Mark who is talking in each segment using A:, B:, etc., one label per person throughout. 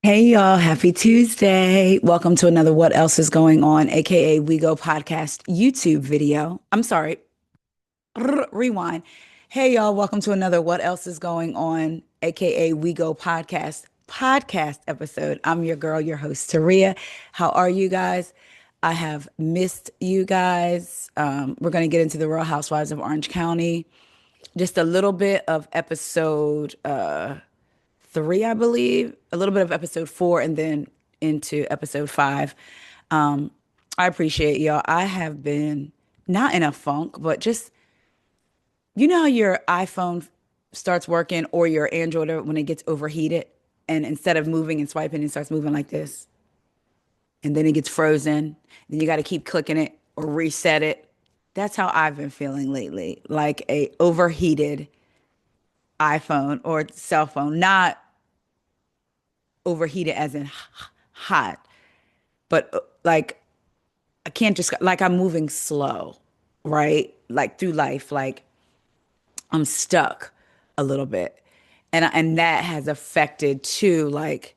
A: Hey y'all, happy Tuesday. Welcome to another What Else is Going On, aka We Go Podcast YouTube video. I'm sorry, rewind. Hey y'all, welcome to another What Else is Going On, aka We Go Podcast episode. I'm your girl, your host, Taria. How are you guys? I have missed you guys. We're going to get into the Real Housewives of Orange County. Just a little bit of episode three, I believe, a little bit of episode four, and then into episode five. I appreciate y'all. I have been not in a funk, but just, you know how your iPhone starts working or your Android when it gets overheated, and instead of moving and swiping, it starts moving like this, and then it gets frozen. Then you got to keep clicking it or reset it. That's how I've been feeling lately, like a overheated iPhone or cell phone, not overheated as in hot, but like I can't just like I'm moving slow, right? Like through life, like I'm stuck a little bit. And that has affected too, like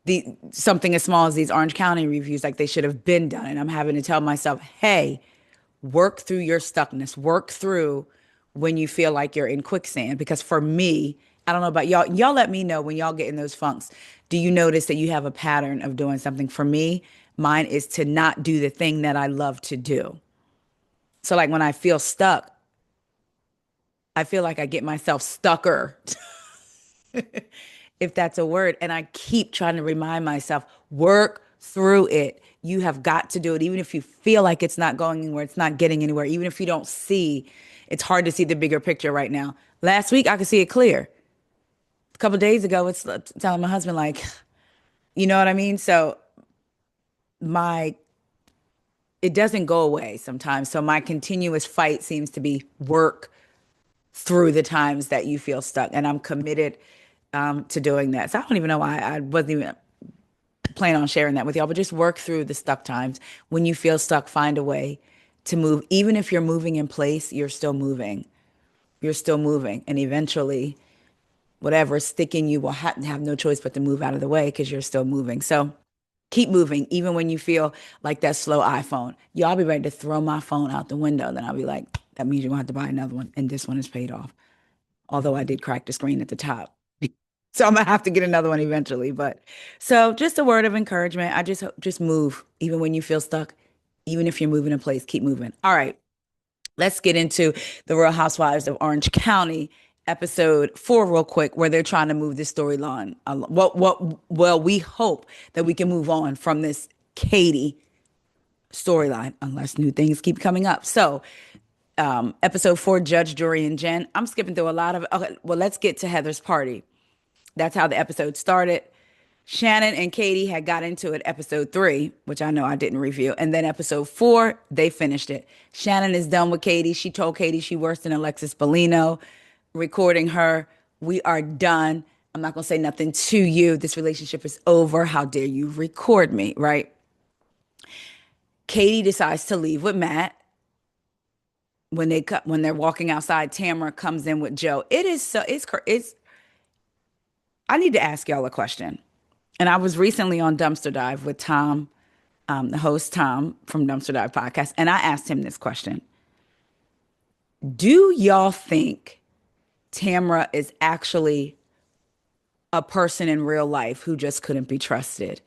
A: the something as small as these Orange County reviews, like they should have been done. And I'm having to tell myself, hey, work through your stuckness, work through when you feel like you're in quicksand. Because for me, I don't know about y'all. Y'all let me know when y'all get in those funks. Do you notice that you have a pattern of doing something? For me, mine is to not do the thing that I love to do. So like when I feel stuck, I feel like I get myself stucker, if that's a word. And I keep trying to remind myself, work through it. You have got to do it. Even if you feel like it's not going anywhere, it's not getting anywhere, even if you don't see, it's hard to see the bigger picture right now. Last week, I could see it clear. A couple of days ago, it's telling my husband, like, you know what I mean? So my, it doesn't go away sometimes. So my continuous fight seems to be work through the times that you feel stuck. And I'm committed to doing that. So I don't even know why I wasn't even plan on sharing that with y'all, but just work through the stuck times. When you feel stuck, find a way to move. Even if you're moving in place, you're still moving. You're still moving. And eventually, whatever's sticking, you will have no choice but to move out of the way because you're still moving. So keep moving, even when you feel like that slow iPhone. Y'all be ready to throw my phone out the window. Then I'll be like, that means you're going to have to buy another one. And this one is paid off. Although I did crack the screen at the top. So I'm gonna have to get another one eventually. But so just a word of encouragement. I just move, even when you feel stuck, even if you're moving in place, keep moving. All right, let's get into the Real Housewives of Orange County episode four real quick, where they're trying to move this storyline. Well, we hope that we can move on from this Katie storyline, unless new things keep coming up. So episode four, Judge, Jury, and Jen. I'm skipping through a lot of. Okay, well, let's get to Heather's party. That's how the episode started. Shannon and Katie had got into it episode three, which I know I didn't review. And then episode four, they finished it. Shannon is done with Katie. She told Katie she worse than Alexis Bellino, recording her. We are done. I'm not going to say nothing to you. This relationship is over. How dare you record me, right? Katie decides to leave with Matt. When they're walking outside, Tamara comes in with Joe. It is so it's I need to ask y'all a question. And I was recently on Dumpster Dive with Tom, the host Tom from Dumpster Dive podcast, and I asked him this question. Do y'all think Tamra is actually a person in real life who just couldn't be trusted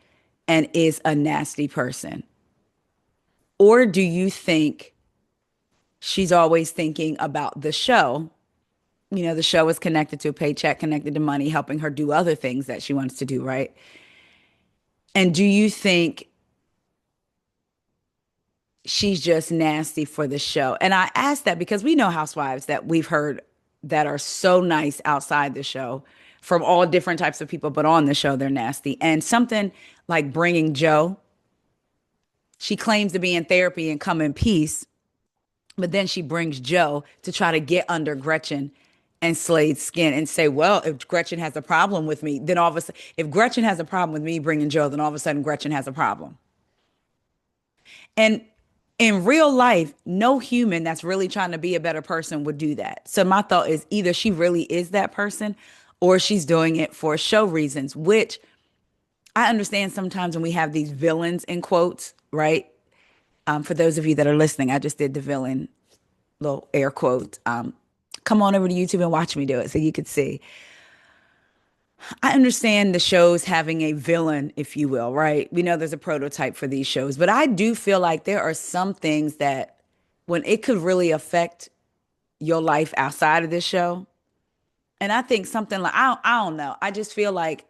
A: and is a nasty person? Or do you think she's always thinking about the show? You know, the show is connected to a paycheck, connected to money, helping her do other things that she wants to do, right? And do you think she's just nasty for the show? And I ask that because we know housewives that we've heard that are so nice outside the show from all different types of people, but on the show, they're nasty. And something like bringing Joe, she claims to be in therapy and come in peace, but then she brings Joe to try to get under Gretchen and Slade's skin and say, well, if Gretchen has a problem with me, then all of a sudden, if Gretchen has a problem with me bringing Joe, then all of a sudden Gretchen has a problem. And in real life, no human that's really trying to be a better person would do that. So my thought is either she really is that person or she's doing it for show reasons, which I understand sometimes when we have these villains in quotes, right? For those of you that are listening, I just did the villain little air quotes. Come on over to YouTube and watch me do it so you could see. I understand the shows having a villain, if you will, right? We know there's a prototype for these shows, but I do feel like there are some things that when it could really affect your life outside of this show. And I think something like, I don't know. I just feel like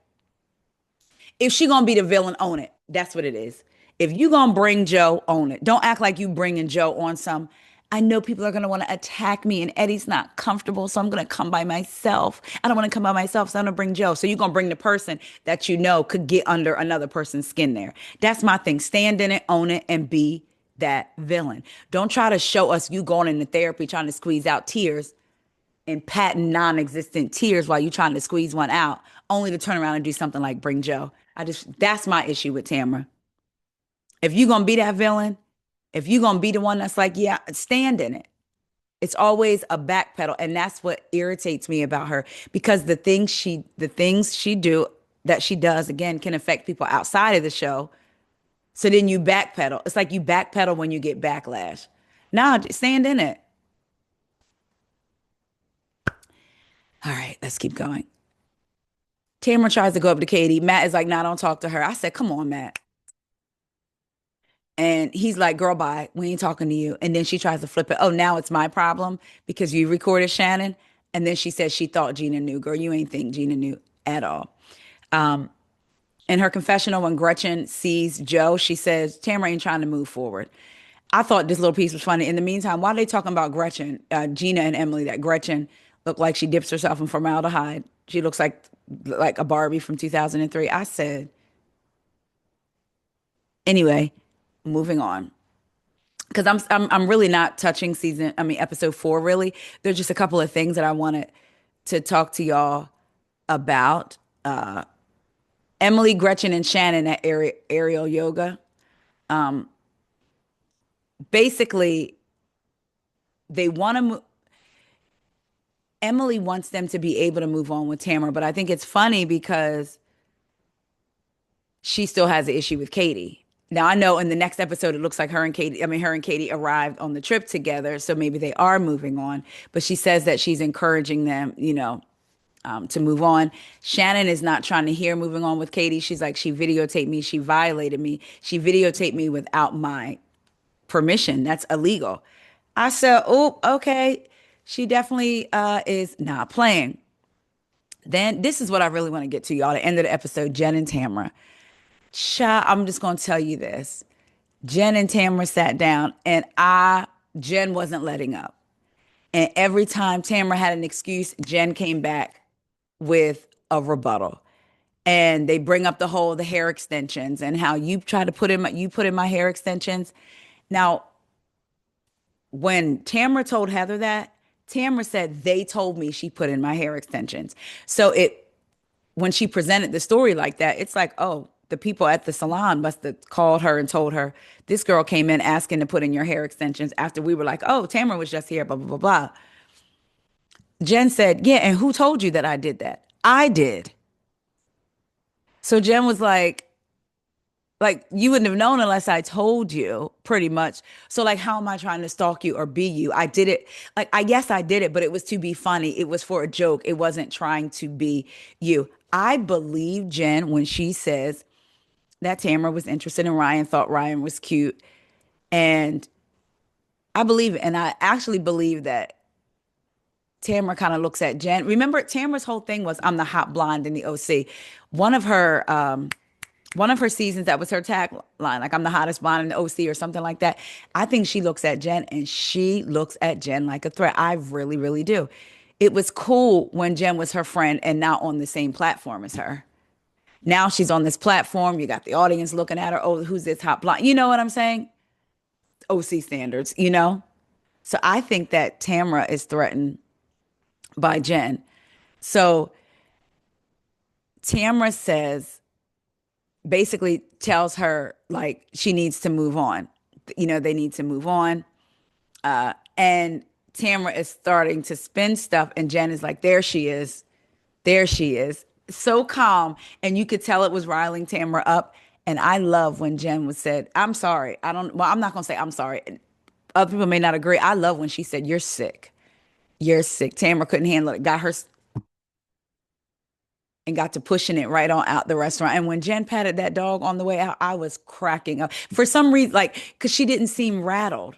A: if she gonna be the villain, own it. That's what it is. If you gonna bring Joe, own it. Don't act like you bringing Joe on some. I know people are gonna want to attack me, and Eddie's not comfortable, so I'm gonna come by myself. I don't want to come by myself, so I'm gonna bring Joe. So you're gonna bring the person that you know could get under another person's skin there. That's my thing. Stand in it, own it, and be that villain. Don't try to show us you going into therapy trying to squeeze out tears and patent non-existent tears while you're trying to squeeze one out, only to turn around and do something like bring Joe. That's my issue with Tamara. If you're gonna be that villain, if you're gonna be the one that's like, yeah, stand in it. It's always a backpedal, and that's what irritates me about her because the things she do that she does again can affect people outside of the show. So then you backpedal. It's like you backpedal when you get backlash. Nah, stand in it. All right, let's keep going. Tamara tries to go up to Katie. Matt is like, nah, don't talk to her. I said, come on, Matt. And he's like, girl, bye. We ain't talking to you. And then she tries to flip it. Oh, now it's my problem because you recorded Shannon. And then she said she thought Gina knew. Girl, you ain't think Gina knew at all. Um, in her confessional, when Gretchen sees Joe, she says, Tamara ain't trying to move forward. I thought this little piece was funny. In the meantime, while they talking about Gretchen, Gina and Emily, that Gretchen looked like she dips herself in formaldehyde. She looks like a Barbie from 2003. I said, anyway, moving on. Because I'm really not touching episode 4 really. There's just a couple of things that I wanted to talk to y'all about. Emily, Gretchen, and Shannon at aerial yoga. Basically, they want to Emily wants them to be able to move on with Tamara, but I think it's funny because she still has an issue with Katie. Now I know in the next episode it looks like her and Katie arrived on the trip together, so maybe they are moving on. But she says that she's encouraging them, to move on. Shannon is not trying to hear moving on with Katie. She's like, she videotaped me, she violated me, she videotaped me without my permission. That's illegal. I said, oh, okay. She definitely is not playing. Then this is what I really want to get to, y'all. The end of the episode, Jen and Tamara. I'm just gonna tell you this. Jen and Tamara sat down, and Jen wasn't letting up. And every time Tamara had an excuse, Jen came back with a rebuttal. And they bring up the hair extensions and how you try to put in my hair extensions. Now, when Tamara told Heather that, Tamara said they told me she put in my hair extensions. So when she presented the story like that, it's like, oh, the people at the salon must have called her and told her this girl came in asking to put in your hair extensions after we were like, oh, Tamara was just here, blah, blah, blah, blah. Jen said, yeah, and who told you that I did that? I did. So Jen was like you wouldn't have known unless I told you, pretty much. So like, how am I trying to stalk you or be you? I did it. Like, I guess I did it, but it was to be funny. It was for a joke. It wasn't trying to be you. I believe Jen when she says that Tamara was interested in Ryan, thought Ryan was cute. And I believe it. And I actually believe that Tamara kind of looks at Jen. Remember, Tamara's whole thing was I'm the hot blonde in the OC. One of her one of her seasons, that was her tagline, like I'm the hottest blonde in the OC or something like that. I think she looks at Jen and she looks at Jen like a threat. I really, really do. It was cool when Jen was her friend and now on the same platform as her. Now she's on this platform. You got the audience looking at her. Oh, who's this hot blonde? You know what I'm saying? OC standards, you know? So I think that Tamara is threatened by Jen. So Tamara basically tells her like she needs to move on. They need to move on. And Tamara is starting to spin stuff, and Jen is like, there she is. There she is. so calm, and you could tell it was riling Tamara up. And I love when Jen was said, "I'm sorry." I don't. Well, I'm not gonna say I'm sorry. Other people may not agree. I love when she said, "You're sick. You're sick." Tamara couldn't handle it. Got her and got to pushing it right on out the restaurant. And when Jen patted that dog on the way out, I was cracking up for some reason, like because she didn't seem rattled.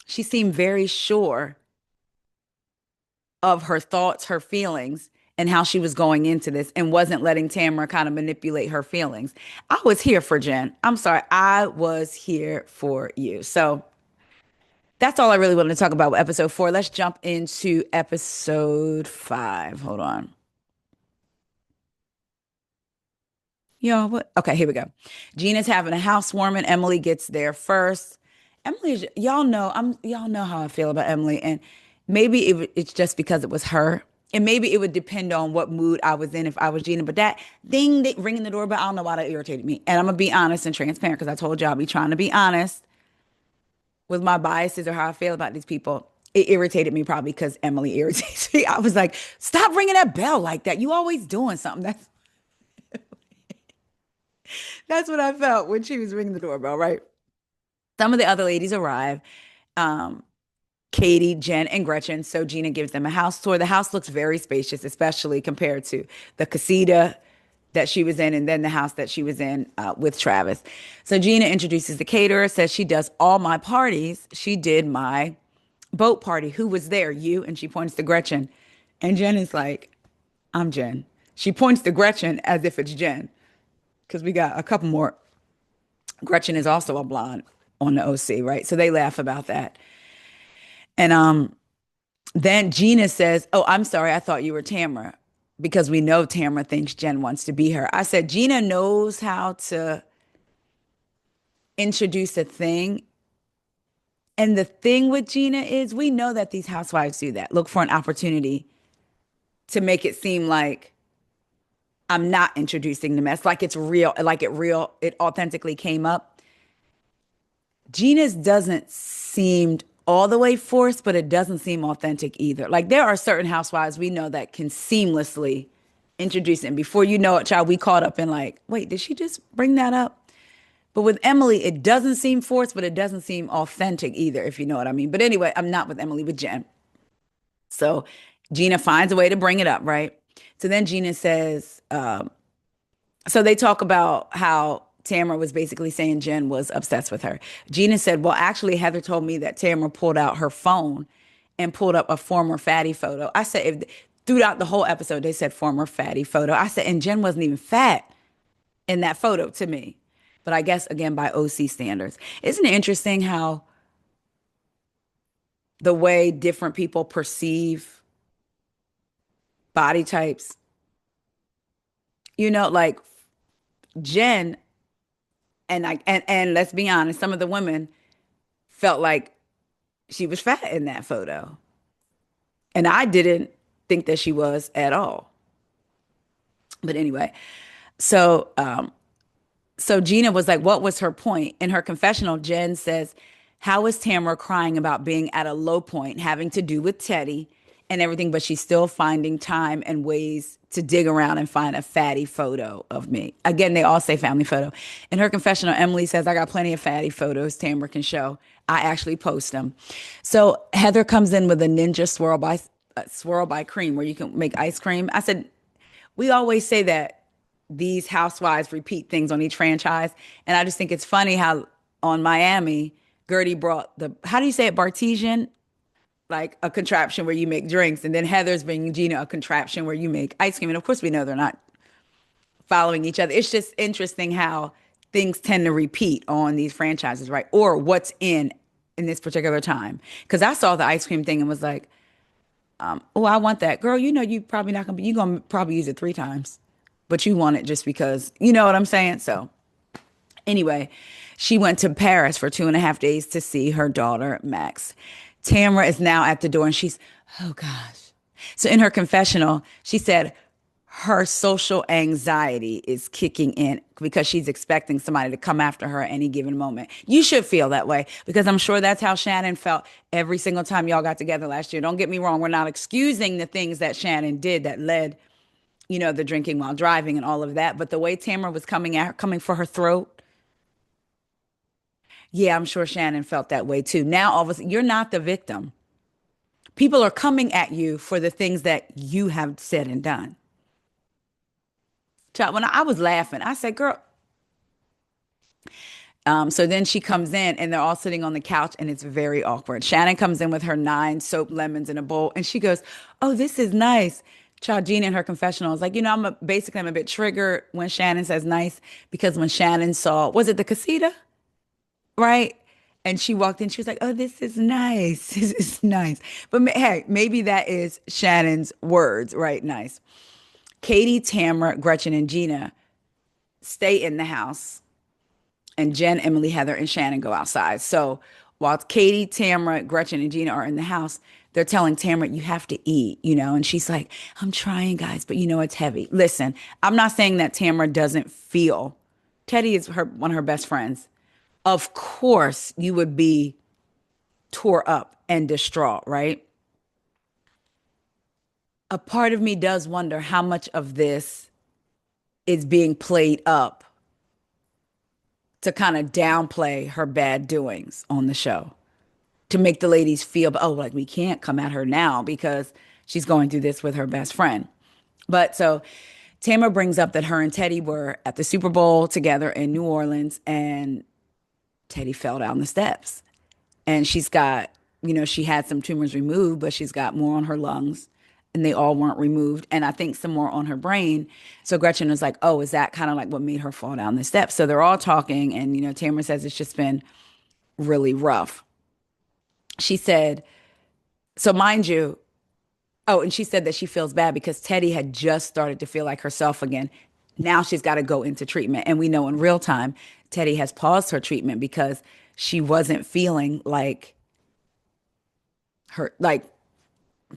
A: She seemed very sure of her thoughts, her feelings, and how she was going into this and wasn't letting Tamara kind of manipulate her feelings. I was here for Jen. I'm sorry. I was here for you. So that's all I really wanted to talk about with episode 4. Let's jump into episode 5. Hold on. Yo, what? Okay, here we go. Gina's having a housewarming. Emily gets there first. Y'all know how I feel about Emily, and maybe it's just because it was her, and maybe it would depend on what mood I was in if I was Gina. But that ding, ding ringing the doorbell, I don't know why that irritated me. And I'm gonna be honest and transparent because I told y'all I'll be trying to be honest with my biases or how I feel about these people. It irritated me probably because Emily irritates me. I was like, stop ringing that bell like that. You always doing something. That's what I felt when she was ringing the doorbell, right? Some of the other ladies arrive. Um, Katie, Jen, and Gretchen. So Gina gives them a house tour. The house looks very spacious, especially compared to the casita that she was in and then the house that she was in with Travis. So Gina introduces the caterer, says she does all my parties. She did my boat party. Who was there? You. And she points to Gretchen. And Jen is like, I'm Jen. She points to Gretchen as if it's Jen because we got a couple more. Gretchen is also a blonde on the OC, right? So they laugh about that. And then Gina says, "Oh, I'm sorry. I thought you were Tamara because we know Tamara thinks Jen wants to be her." I said, "Gina knows how to introduce a thing." And the thing with Gina is we know that these housewives do that. Look for an opportunity to make it seem like I'm not introducing the mess, like it's real, it authentically came up. Gina's doesn't seem all the way forced, but it doesn't seem authentic either. Like there are certain housewives we know that can seamlessly introduce it. And before you know it, child, we caught up in like, wait, did she just bring that up? But with Emily, it doesn't seem forced, but it doesn't seem authentic either, if you know what I mean. But anyway, I'm not with Emily, with Jen. So Gina finds a way to bring it up, right? So then Gina says, so they talk about how Tamara was basically saying Jen was obsessed with her. Gina said, well, actually, Heather told me that Tamara pulled out her phone and pulled up a former fatty photo. I said, throughout the whole episode, they said former fatty photo. I said, and Jen wasn't even fat in that photo to me. But I guess, again, by OC standards. Isn't it interesting how the way different people perceive body types, like Jen, and let's be honest, some of the women felt like she was fat in that photo. And I didn't think that she was at all. But anyway, so so Gina was like, what was her point? In her confessional, Jen says, how is Tamara crying about being at a low point, having to do with Teddy and everything, but she's still finding time and ways to dig around and find a fatty photo of me. Again, they all say family photo. In her confessional, Emily says, I got plenty of fatty photos Tamara can show. I actually post them. So Heather comes in with a ninja swirl by cream where you can make ice cream. I said, we always say that these housewives repeat things on each franchise. And I just think it's funny how on Miami, Gertie brought how do you say it, Bartesian? Like a contraption where you make drinks. And then Heather's bringing Gina a contraption where you make ice cream. And of course, we know they're not following each other. It's just interesting how things tend to repeat on these franchises, right? Or what's in this particular time. Because I saw the ice cream thing and was like, oh, I want that. Girl, you probably not you're going to probably use it 3 times. But you want it just because, you know what I'm saying? So anyway, she went to Paris for 2.5 days to see her daughter, Max. Tamara is now at the door and she's, oh gosh. So in her confessional, she said her social anxiety is kicking in because she's expecting somebody to come after her at any given moment. You should feel that way because I'm sure that's how Shannon felt every single time y'all got together last year. Don't get me wrong. We're not excusing the things that Shannon did that led the drinking while driving and all of that. But the way Tamara was coming for her throat, yeah, I'm sure Shannon felt that way too. Now, all of a sudden, you're not the victim. People are coming at you for the things that you have said and done. Child, when I was laughing, I said, girl, so then she comes in and they're all sitting on the couch and it's very awkward. Shannon comes in with her 9 soap lemons in a bowl and she goes, "Oh, this is nice." Child, Gina in her confessional is like, basically I'm a bit triggered when Shannon says nice because when Shannon saw, was it the casita? Right? And she walked in, she was like, "Oh, this is nice. This is nice." But hey, maybe that is Shannon's words, right? Nice. Katie, Tamara, Gretchen, and Gina stay in the house and Jen, Emily, Heather, and Shannon go outside. So while Katie, Tamara, Gretchen, and Gina are in the house, they're telling Tamara, "You have to eat," and she's like, "I'm trying, guys, but it's heavy." Listen, I'm not saying that Tamara doesn't feel. Teddy is one of her best friends. Of course, you would be tore up and distraught, right? A part of me does wonder how much of this is being played up to kind of downplay her bad doings on the show, to make the ladies feel, oh, like we can't come at her now because she's going through this with her best friend. But so Tamara brings up that her and Teddy were at the Super Bowl together in New Orleans and Teddy fell down the steps. And she had some tumors removed, but she's got more on her lungs and they all weren't removed. And I think some more on her brain. So Gretchen was like, "Oh, is that kind of like what made her fall down the steps?" So they're all talking. And, Tamara says it's just been really rough. She said, so mind you, oh, and she said that she feels bad because Teddy had just started to feel like herself again. Now she's got to go into treatment. And we know in real time, Teddy has paused her treatment because she wasn't feeling like like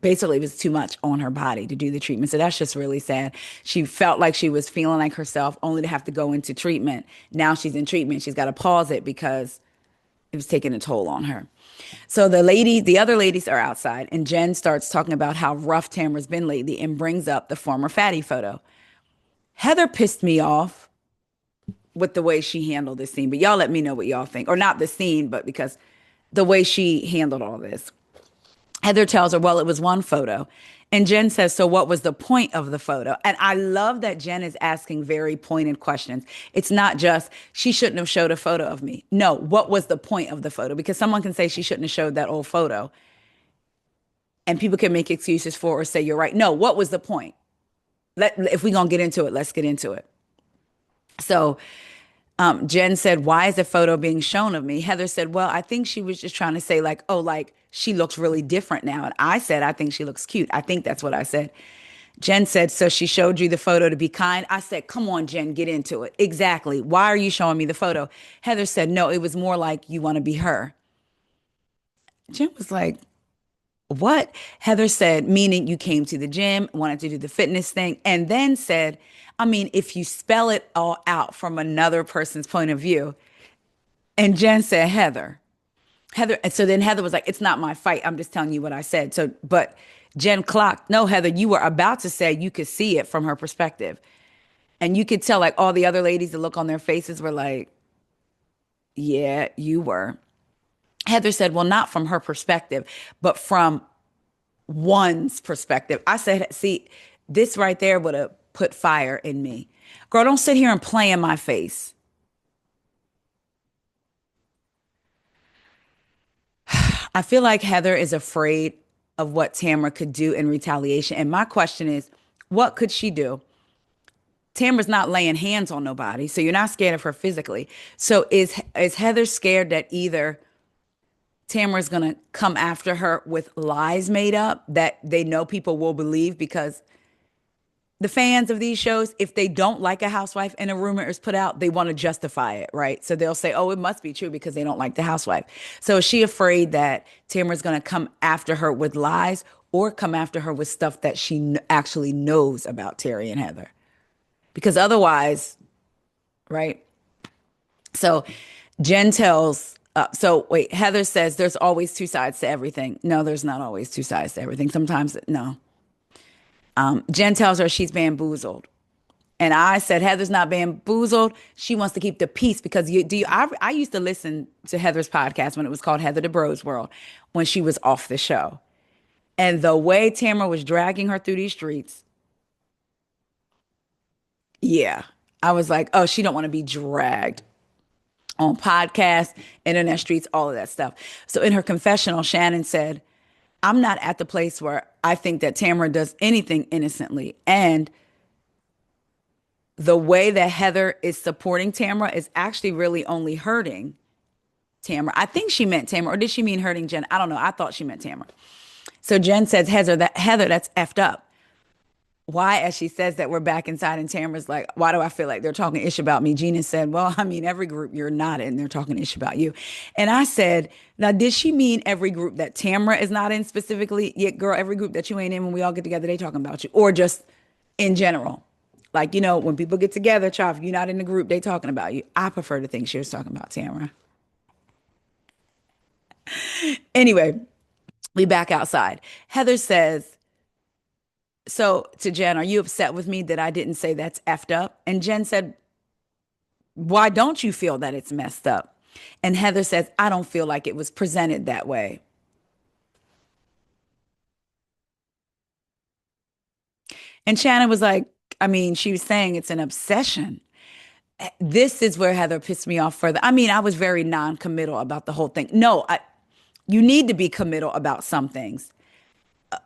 A: basically it was too much on her body to do the treatment. So that's just really sad. She felt like she was feeling like herself only to have to go into treatment. Now she's in treatment. She's got to pause it because it was taking a toll on her. So the other ladies are outside and Jen starts talking about how rough Tamara's been lately and brings up the former fatty photo. Heather pissed me off with the way she handled this scene, but y'all let me know what y'all think. Or not the scene, but because the way she handled all this. Heather tells her, "Well, it was one photo." And Jen says, "So what was the point of the photo?" And I love that Jen is asking very pointed questions. It's not just, she shouldn't have showed a photo of me. No, what was the point of the photo? Because someone can say she shouldn't have showed that old photo. And people can make excuses for or say, "You're right." No, what was the point? If we're going to get into it, let's get into it. So Jen said, "Why is a photo being shown of me?" Heather said, "Well, I think she was just trying to say like, oh, like she looks really different now." And I said, "I think she looks cute." I think that's what I said. Jen said, "So she showed you the photo to be kind?" I said, "Come on, Jen, get into it." Exactly. Why are you showing me the photo? Heather said, "No, it was more like you want to be her." Jen was like, "What?" Heather said, "Meaning you came to the gym, wanted to do the fitness thing," and then said, "I mean, if you spell it all out from another person's point of view." And Jen said, and so then Heather was like, "It's not my fight. I'm just telling you what I said." So, but Jen clocked, "No, Heather, you were about to say you could see it from her perspective." And you could tell like all the other ladies, the look on their faces were like, "Yeah, you were." Heather said, "Well, not from her perspective, but from one's perspective." I said, "See, this right there would have put fire in me. Girl, don't sit here and play in my face." I feel like Heather is afraid of what Tamara could do in retaliation. And my question is, what could she do? Tamara's not laying hands on nobody, so you're not scared of her physically. So is Heather scared that either Tamara's gonna come after her with lies made up that they know people will believe because the fans of these shows, if they don't like a housewife and a rumor is put out, they want to justify it, right? So they'll say, "Oh, it must be true because they don't like the housewife." So is she afraid that Tamara's going to come after her with lies or come after her with stuff that she actually knows about Terry and Heather? Because otherwise, right? So so wait, Heather says there's always two sides to everything. No, there's not always two sides to everything. Sometimes, no. Jen tells her she's bamboozled. And I said, Heather's not bamboozled. She wants to keep the peace because I used to listen to Heather's podcast when it was called Heather the Bros World when she was off the show. And the way Tamara was dragging her through these streets, yeah. I was like, oh, she don't want to be dragged on podcasts, internet streets, all of that stuff. So in her confessional, Shannon said, I'm not at the place where I think that Tamara does anything innocently. And the way that Heather is supporting Tamara is actually really only hurting Tamara. I think she meant Tamara, or did she mean hurting Jen? I don't know. I thought she meant Tamara. So Jen says, Heather, that's effed up. Why, as she says that, we're back inside, and Tamara's like, why do I feel like they're talking ish about me? Gina said, well, I mean, every group you're not in, they're talking ish about you. And I said, now, did she mean every group that Tamara is not in specifically? Yeah, girl, every group that you ain't in, when we all get together, they talking about you. Or just in general? Like, when people get together, child, if you're not in the group, they talking about you. I prefer to think she was talking about Tamara. Anyway, we back outside. Heather says, so to Jen, are you upset with me that I didn't say that's effed up? And Jen said, why don't you feel that it's messed up? And Heather says, I don't feel like it was presented that way. And Shannon was like, I mean, she was saying it's an obsession. This is where Heather pissed me off further. I mean, I was very non-committal about the whole thing. No, you need to be committal about some things.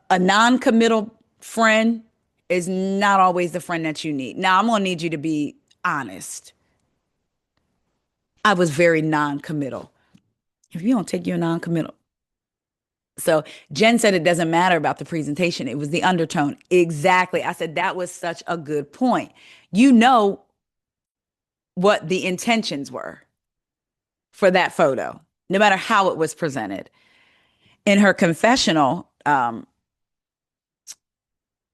A: A non-committal friend is not always the friend that you need. Now, I'm going to need you to be honest. I was very non-committal. If you don't take your non-committal. So Jen said it doesn't matter about the presentation. It was the undertone. Exactly. I said that was such a good point. You know what the intentions were for that photo, no matter how it was presented. In her confessional,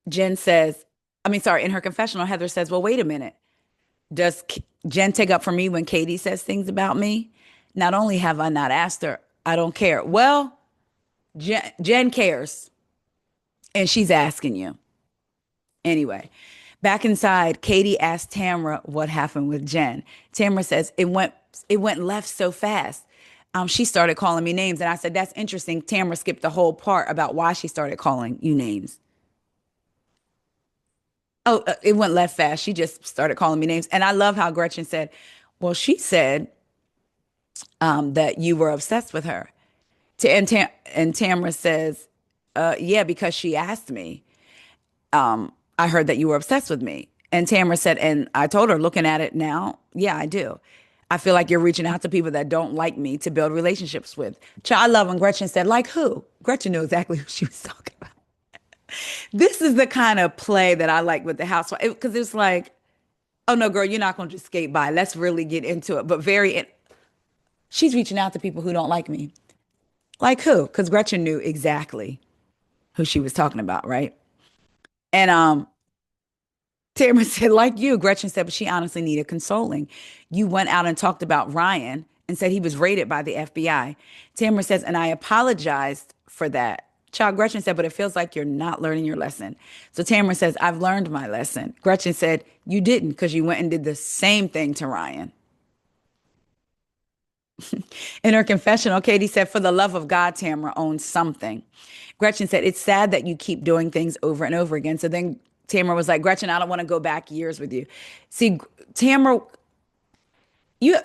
A: Jen says, I mean, sorry, in her confessional, Heather says, well, wait a minute. Does Jen take up for me when Katie says things about me? Not only have I not asked her, I don't care. Well, Jen cares, and she's asking you. Anyway, back inside, Katie asked Tamara what happened with Jen. Tamara says it went left so fast. She started calling me names, and I said, that's interesting. Tamara skipped the whole part about why she started calling you names. Oh, it went left fast. She just started calling me names. And I love how Gretchen said, well, she said that you were obsessed with her. And Tamara says, yeah, because she asked me. I heard that you were obsessed with me. And Tamara said, and I told her, looking at it now, yeah, I do. I feel like you're reaching out to people that don't like me to build relationships with. I love when Gretchen said, like who? Gretchen knew exactly who she was talking about. This is the kind of play that I like with the housewife because it's like, oh no, girl, you're not going to just skate by. Let's really get into it. But she's reaching out to people who don't like me. Like who? Because Gretchen knew exactly who she was talking about, right? And Tamara said, like you, Gretchen said, but she honestly needed consoling. You went out and talked about Ryan and said he was raided by the FBI. Tamara says, and I apologized for that. Child, Gretchen said, but it feels like you're not learning your lesson. So Tamara says, I've learned my lesson. Gretchen said, you didn't because you went and did the same thing to Ryan. In her confessional, Katie said, for the love of God, Tamara owns something. Gretchen said, it's sad that you keep doing things over and over again. So then Tamara was like, Gretchen, I don't want to go back years with you. See, Tamara,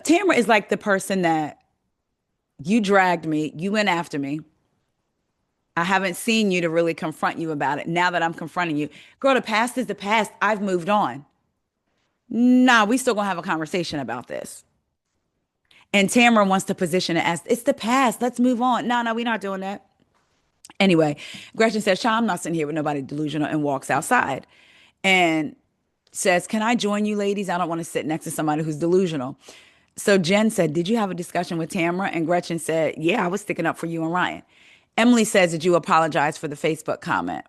A: Tamara is like the person that you dragged me, you went after me. I haven't seen you to really confront you about it. Now that I'm confronting you, girl, the past is the past. I've moved on. Nah, we still gonna have a conversation about this. And Tamara wants to position it as it's the past. Let's move on. No, no, we're not doing that. Anyway, Gretchen says, Sean, I'm not sitting here with nobody delusional and walks outside and says, can I join you ladies? I don't want to sit next to somebody who's delusional. So Jen said, did you have a discussion with Tamara? And Gretchen said, yeah, I was sticking up for you and Ryan. Emily says, did you apologize for the Facebook comment?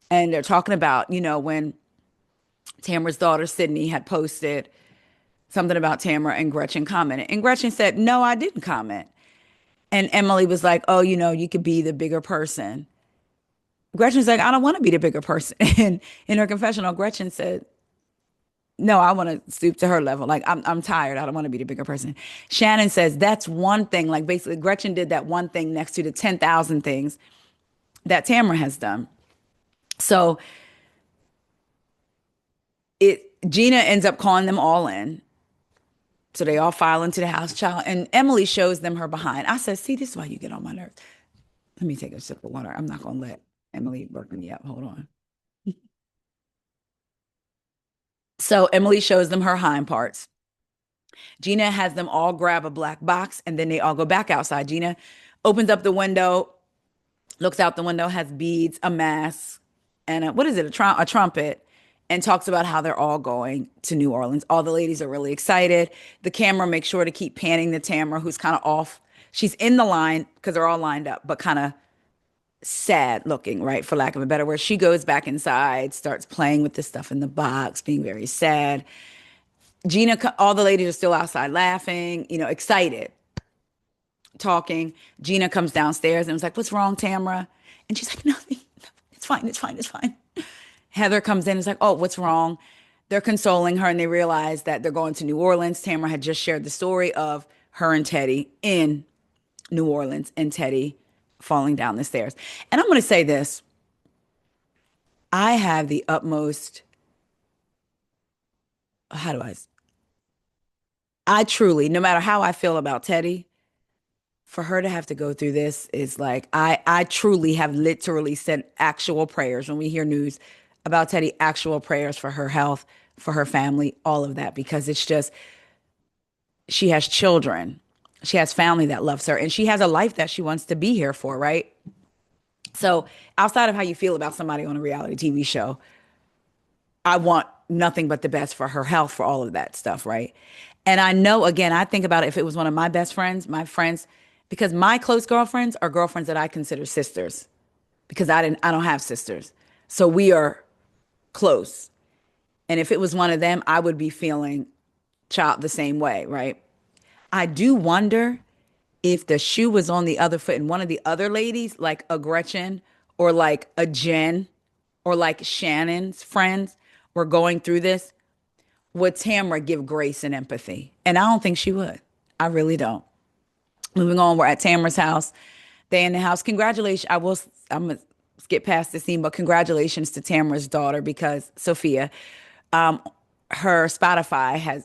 A: And they're talking about, when Tamara's daughter, Sydney, had posted something about Tamara and Gretchen commented. And Gretchen said, no, I didn't comment. And Emily was like, oh, you could be the bigger person. Gretchen's like, I don't want to be the bigger person. And in her confessional, Gretchen said, no, I want to stoop to her level. Like, I'm tired. I don't want to be the bigger person. Shannon says that's one thing. Like, basically, Gretchen did that one thing next to the 10,000 things that Tamara has done. So Gina ends up calling them all in. So they all file into the house child, and Emily shows them her behind. I said, see, this is why you get on my nerves. Let me take a sip of water. I'm not going to let Emily work me up. Hold on. So Emily shows them her hind parts. Gina has them all grab a black box, and then they all go back outside. Gina opens up the window, looks out the window, has beads, a mask, and what is it? A trumpet, and talks about how they're all going to New Orleans. All the ladies are really excited. The camera makes sure to keep panning to Tamara, who's kind of off. She's in the line because they're all lined up, but kind of sad looking, right? For lack of a better word. She goes back inside, starts playing with the stuff in the box, being very sad. All the ladies are still outside laughing, excited, talking. Gina comes downstairs and was like, "What's wrong, Tamara?" And she's like, "Nothing. It's fine. It's fine. It's fine." Heather comes in and is like, "Oh, what's wrong?" They're consoling her and they realize that they're going to New Orleans. Tamara had just shared the story of her and Teddy in New Orleans and Teddy falling down the stairs. And I'm going to say this. I have the utmost, how do I truly, no matter how I feel about Teddy, for her to have to go through this is like, I truly have literally said actual prayers when we hear news about Teddy, actual prayers for her health, for her family, all of that, because it's just, she has children. She has family that loves her and she has a life that she wants to be here for, right? So, outside of how you feel about somebody on a reality TV show, I want nothing but the best for her health, for all of that stuff, right? And I know, again, I think about it, if it was one of my best friends, my friends, because my close girlfriends are girlfriends that I consider sisters because I don't have sisters. So we are close. And if it was one of them, I would be feeling child the same way, right? I do wonder if the shoe was on the other foot and one of the other ladies, like a Gretchen or like a Jen or like Shannon's friends, were going through this, would Tamara give grace and empathy? And I don't think she would. I really don't. Moving on, we're at Tamara's house. They in the house. Congratulations. I'm going to skip past the scene, but congratulations to Tamara's daughter because Sophia, um, her Spotify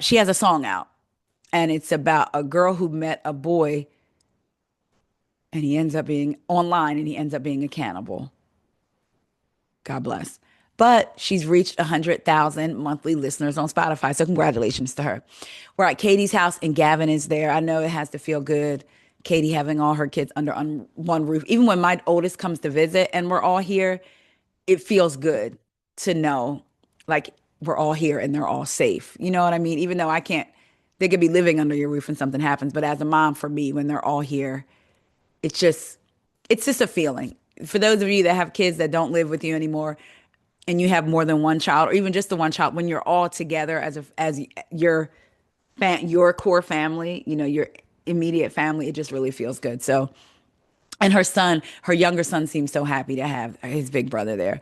A: she has a song out and it's about a girl who met a boy and he ends up being online and he ends up being a cannibal. God bless. But she's reached 100,000 monthly listeners on Spotify. So congratulations to her. We're at Katie's house and Gavin is there. I know it has to feel good. Katie having all her kids under one roof. Even when my oldest comes to visit and we're all here, it feels good to know like we're all here and they're all safe. You know what I mean? Even though they could be living under your roof and something happens. But as a mom, for me, when they're all here, it's just, it's just a feeling. For those of you that have kids that don't live with you anymore, and you have more than one child or even just the one child, when you're all together as your core family, your immediate family, it just really feels good. So, and her younger son seems so happy to have his big brother there.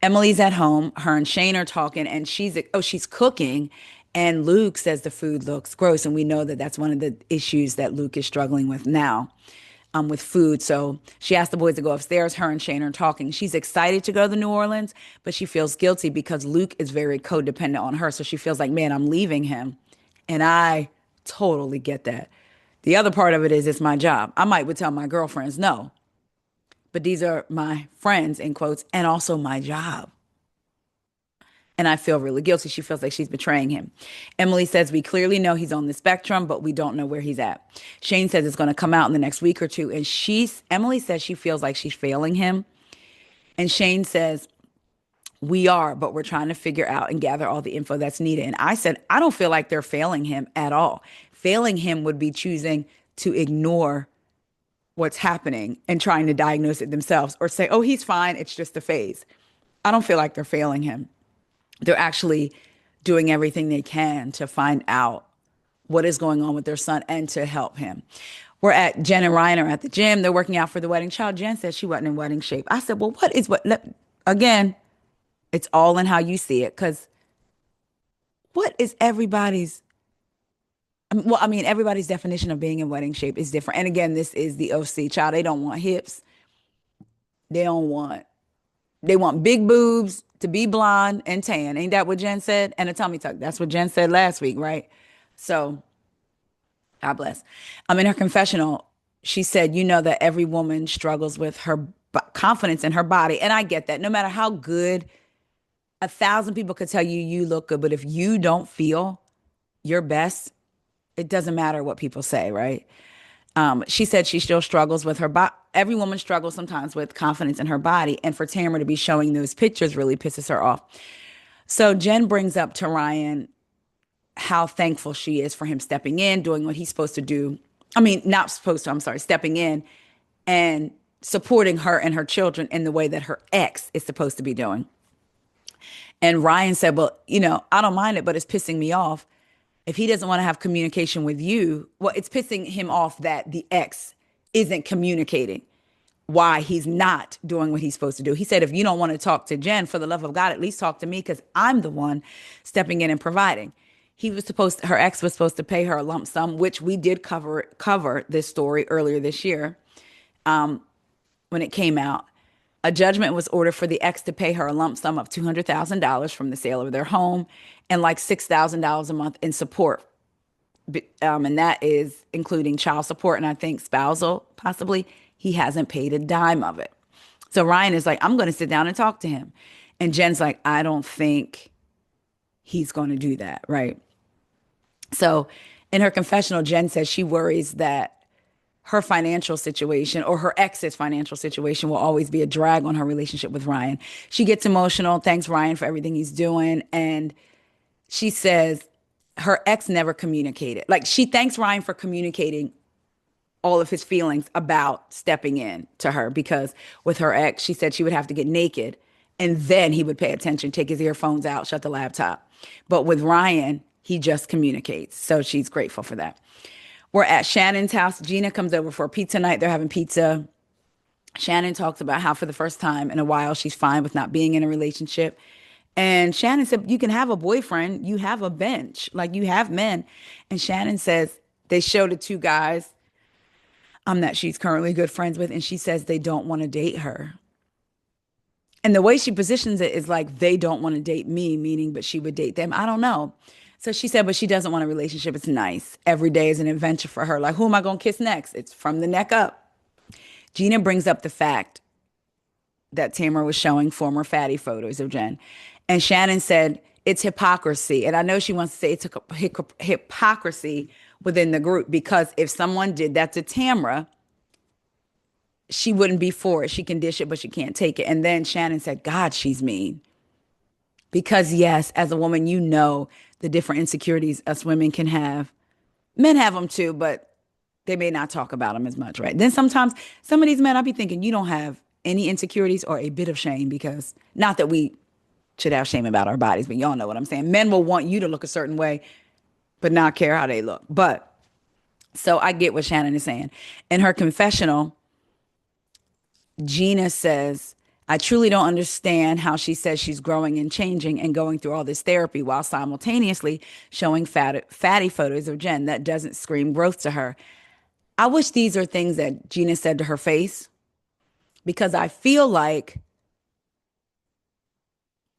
A: Emily's at home. Her and Shane are talking and she's cooking. And Luke says the food looks gross. And we know that that's one of the issues that Luke is struggling with now, with food. So she asked the boys to go upstairs. Her and Shane are talking. She's excited to go to New Orleans, but she feels guilty because Luke is very codependent on her. So she feels like, man, I'm leaving him. And I totally get that. The other part of it is it's my job. I might would tell my girlfriends no, but these are my friends in quotes and also my job. And I feel really guilty. She feels like she's betraying him. Emily says, we clearly know he's on the spectrum, but we don't know where he's at. Shane says it's going to come out in the next week or two. And Emily says she feels like she's failing him. And Shane says, we are, but we're trying to figure out and gather all the info that's needed. And I said, I don't feel like they're failing him at all. Failing him would be choosing to ignore what's happening and trying to diagnose it themselves or say, oh, he's fine. It's just a phase. I don't feel like they're failing him. They're actually doing everything they can to find out what is going on with their son and to help him. We're at Jen and Ryan are at the gym. They're working out for the wedding. Child, Jen said she wasn't in wedding shape. I said, well, what is what? Again, it's all in how you see it. Because what is everybody's? Well, I mean, everybody's definition of being in wedding shape is different. And again, this is the OC child. They don't want hips. They don't want. They want big boobs to be blonde and tan. Ain't that what Jen said? And a tummy tuck. That's what Jen said last week, right? So God bless. In her confessional, she said, you know, that every woman struggles with her confidence in her body. And I get that. No matter how good, 1,000 people could tell you you look good, but if you don't feel your best, it doesn't matter what people say, right? She said she still struggles with her body. Every woman struggles sometimes with confidence in her body. And for Tamara to be showing those pictures really pisses her off. So Jen brings up to Ryan how thankful she is for him stepping in, doing what he's supposed to do. I mean, not supposed to, I'm sorry, stepping in and supporting her and her children in the way that her ex is supposed to be doing. And Ryan said, well, you know, I don't mind it, but it's pissing me off. If he doesn't want to have communication with you, well, it's pissing him off that the ex isn't communicating why he's not doing what he's supposed to do. He said, if you don't want to talk to Jen, for the love of God, at least talk to me because I'm the one stepping in and providing. Her ex was supposed to pay her a lump sum, which we did cover this story earlier this year when it came out. A judgment was ordered for the ex to pay her a lump sum of $200,000 from the sale of their home and like $6,000 a month in support. And that is including child support and I think spousal, possibly. He hasn't paid a dime of it. So Ryan is like, I'm going to sit down and talk to him. And Jen's like, I don't think he's going to do that, right? So in her confessional, Jen says she worries that her financial situation or her ex's financial situation will always be a drag on her relationship with Ryan. She gets emotional, thanks Ryan for everything he's doing. And she says her ex never communicated. Like she thanks Ryan for communicating all of his feelings about stepping in to her because with her ex, she said she would have to get naked and then he would pay attention, take his earphones out, shut the laptop. But with Ryan, he just communicates. So she's grateful for that. We're at Shannon's house. Gina comes over for a pizza night. They're having pizza. Shannon talks about how for the first time in a while, she's fine with not being in a relationship. And Shannon said, you can have a boyfriend. You have a bench. Like you have men. And Shannon says they show the two guys that she's currently good friends with. And she says they don't want to date her. And the way she positions it is like they don't want to date me, meaning, but she would date them. I don't know. So she said, but she doesn't want a relationship. It's nice. Every day is an adventure for her. Like, who am I going to kiss next? It's from the neck up. Gina brings up the fact that Tamara was showing former fatty photos of Jen. And Shannon said, it's hypocrisy. And I know she wants to say it's hypocrisy within the group because if someone did that to Tamara, she wouldn't be for it. She can dish it, but she can't take it. And then Shannon said, God, she's mean. Because yes, as a woman, you know the different insecurities us women can have. Men have them too, but they may not talk about them as much, right? Then sometimes some of these men, I'll be thinking, you don't have any insecurities or a bit of shame because not that we should have shame about our bodies, but y'all know what I'm saying. Men will want you to look a certain way, but not care how they look. But so I get what Shannon is saying. In her confessional, Gina says, I truly don't understand how she says she's growing and changing and going through all this therapy while simultaneously showing fatty photos of Jen. That doesn't scream growth to her. I wish these are things that Gina said to her face because I feel like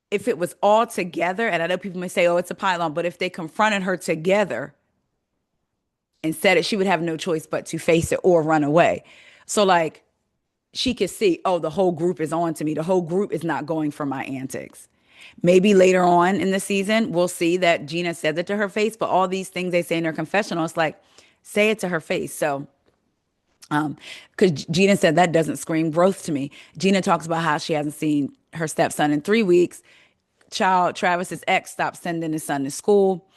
A: if it was all together, and I know people may say, oh, it's a pylon, but if they confronted her together and said it, she would have no choice but to face it or run away. So like, she could see, oh, the whole group is on to me. The whole group is not going for my antics. Maybe later on in the season, we'll see that Gina said that to her face, but all these things they say in their confessional, it's like, say it to her face. So, because Gina said that doesn't scream growth to me. Gina talks about how she hasn't seen her stepson in 3 weeks. Travis's ex stopped sending his son to school.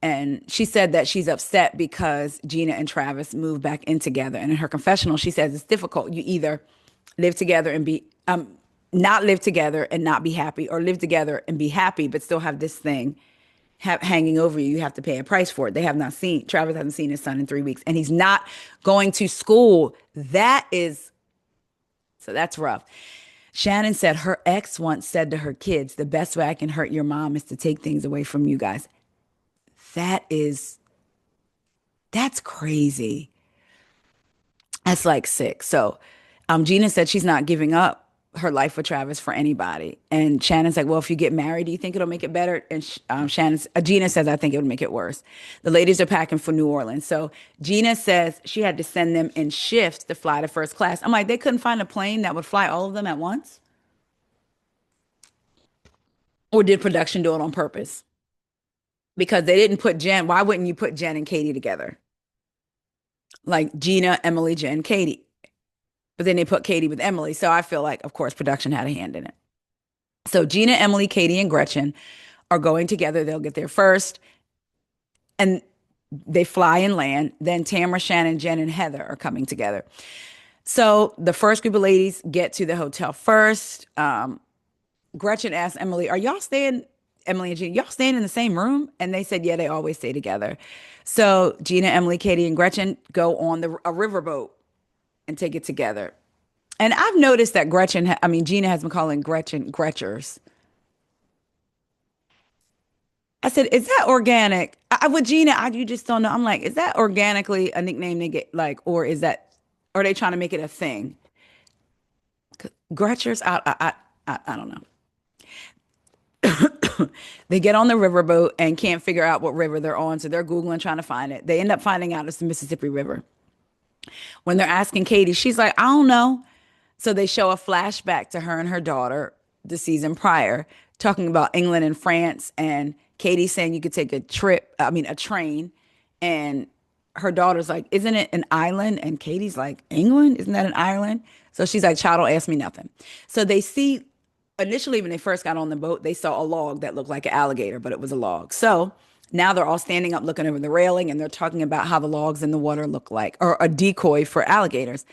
A: And she said that she's upset because Gina and Travis moved back in together. And in her confessional, she says it's difficult. You either live together and be, not live together and not be happy, or live together and be happy, but still have this thing hanging over you. You have to pay a price for it. They have not seen, Travis hasn't seen his son in 3 weeks, and he's not going to school. So that's rough. Shannon said her ex once said to her kids, the best way I can hurt your mom is to take things away from you guys. That is, that's crazy. That's like sick. So, Gina said she's not giving up her life with Travis for anybody. And Shannon's like, well, if you get married, do you think it'll make it better? And Gina says, I think it would make it worse. The ladies are packing for New Orleans. So Gina says she had to send them in shifts to fly to first class. I'm like, they couldn't find a plane that would fly all of them at once? Or did production do it on purpose? Because they didn't put Jen. Why wouldn't you put Jen and Katie together? Like Gina, Emily, Jen, Katie. But then they put Katie with Emily. So I feel like, of course, production had a hand in it. So Gina, Emily, Katie, and Gretchen are going together. They'll get there first. And they fly and land. Then Tamara, Shannon, Jen, and Heather are coming together. So the first group of ladies get to the hotel first. Gretchen asked Emily, are y'all staying, Emily and Gina, y'all staying in the same room? And they said, yeah, they always stay together. So Gina, Emily, Katie, and Gretchen go on a riverboat and take it together. And I've noticed that Gina has been calling Gretchen Gretchers. I said, is that organic? With Gina, you just don't know. I'm like, is that organically a nickname they get, like, or are they trying to make it a thing? Gretchers, I don't know. They get on the riverboat and can't figure out what river they're on. So they're Googling, trying to find it. They end up finding out it's the Mississippi River. When they're asking Katie, she's like, I don't know. So they show a flashback to her and her daughter the season prior, talking about England and France. And Katie saying you could take a train. And her daughter's like, isn't it an island? And Katie's like, England? Isn't that an island? So she's like, child, don't ask me nothing. So they see, initially, when they first got on the boat, they saw a log that looked like an alligator, but it was a log. So now they're all standing up looking over the railing and they're talking about how the logs in the water look like, or a decoy for alligators.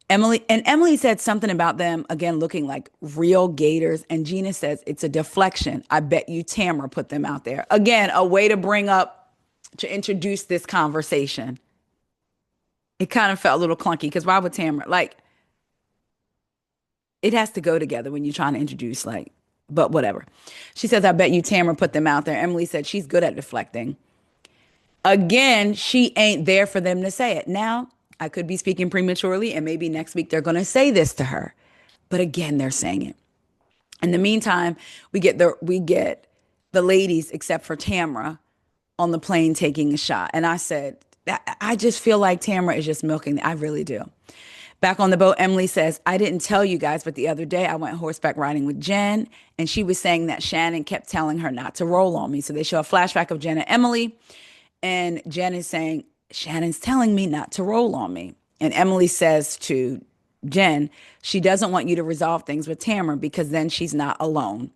A: Emily said something about them again looking like real gators. And Gina says it's a deflection. I bet you Tamara put them out there. Again, a way to introduce this conversation. It kind of felt a little clunky because why would Tamara, like, it has to go together when you're trying to introduce, like, but whatever. She says, I bet you Tamara put them out there. Emily said she's good at deflecting. Again, she ain't there for them to say it. Now, I could be speaking prematurely, and maybe next week they're going to say this to her. But again, they're saying it. In the meantime, we get the ladies, except for Tamara, on the plane taking a shot. And I said, I just feel like Tamara is just milking. I really do. Back on the boat, Emily says, I didn't tell you guys, but the other day I went horseback riding with Jen, and she was saying that Shannon kept telling her not to roll on me. So they show a flashback of Jen and Emily, and Jen is saying, Shannon's telling me not to roll on me. And Emily says to Jen, she doesn't want you to resolve things with Tamara because then she's not alone.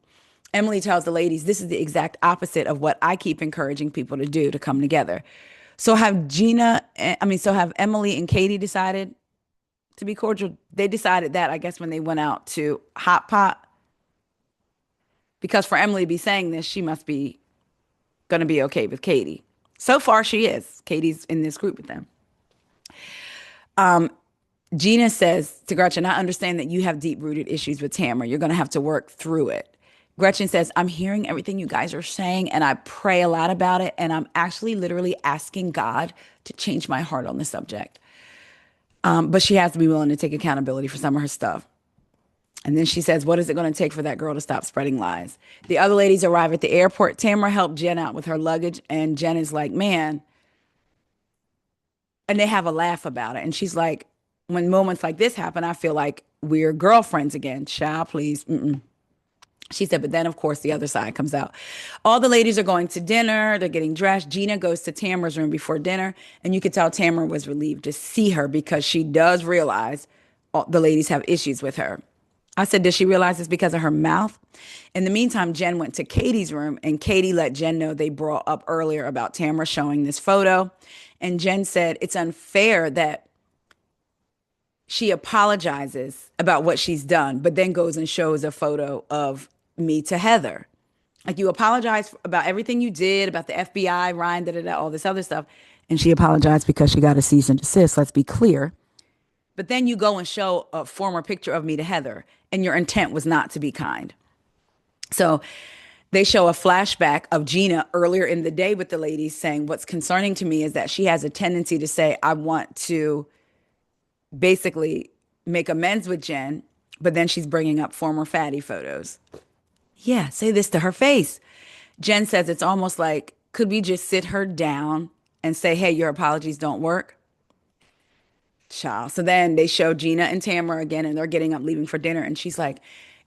A: Emily tells the ladies, this is the exact opposite of what I keep encouraging people to do, to come together. So have Emily and Katie decided to be cordial? They decided that, I guess, when they went out to Hot Pot. Because for Emily to be saying this, she must be going to be okay with Katie. So far, she is. Katie's in this group with them. Gina says to Gretchen, I understand that you have deep-rooted issues with Tamara. You're going to have to work through it. Gretchen says, I'm hearing everything you guys are saying, and I pray a lot about it, and I'm actually literally asking God to change my heart on the subject. But she has to be willing to take accountability for some of her stuff. And then she says, what is it going to take for that girl to stop spreading lies? The other ladies arrive at the airport. Tamara helped Jen out with her luggage. And Jen is like, man. And they have a laugh about it. And she's like, when moments like this happen, I feel like we're girlfriends again. Child, please. Mm-mm. She said, but then, of course, the other side comes out. All the ladies are going to dinner. They're getting dressed. Gina goes to Tamara's room before dinner. And you could tell Tamara was relieved to see her because she does realize the ladies have issues with her. I said, does she realize it's because of her mouth? In the meantime, Jen went to Katie's room, and Katie let Jen know they brought up earlier about Tamara showing this photo. And Jen said, it's unfair that she apologizes about what she's done, but then goes and shows a photo of me to Heather. Like you apologize about everything you did, about the FBI, Ryan, da da da, all this other stuff. And she apologized because she got a cease and desist. Let's be clear. But then you go and show a former picture of me to Heather, and your intent was not to be kind. So they show a flashback of Gina earlier in the day with the ladies saying, what's concerning to me is that she has a tendency to say, I want to basically make amends with Jen, but then she's bringing up former fatty photos. Yeah, say this to her face. Jen says it's almost like, could we just sit her down and say, hey, your apologies don't work? Child. So then they show Gina and Tamara again, and they're getting up, leaving for dinner. And she's like,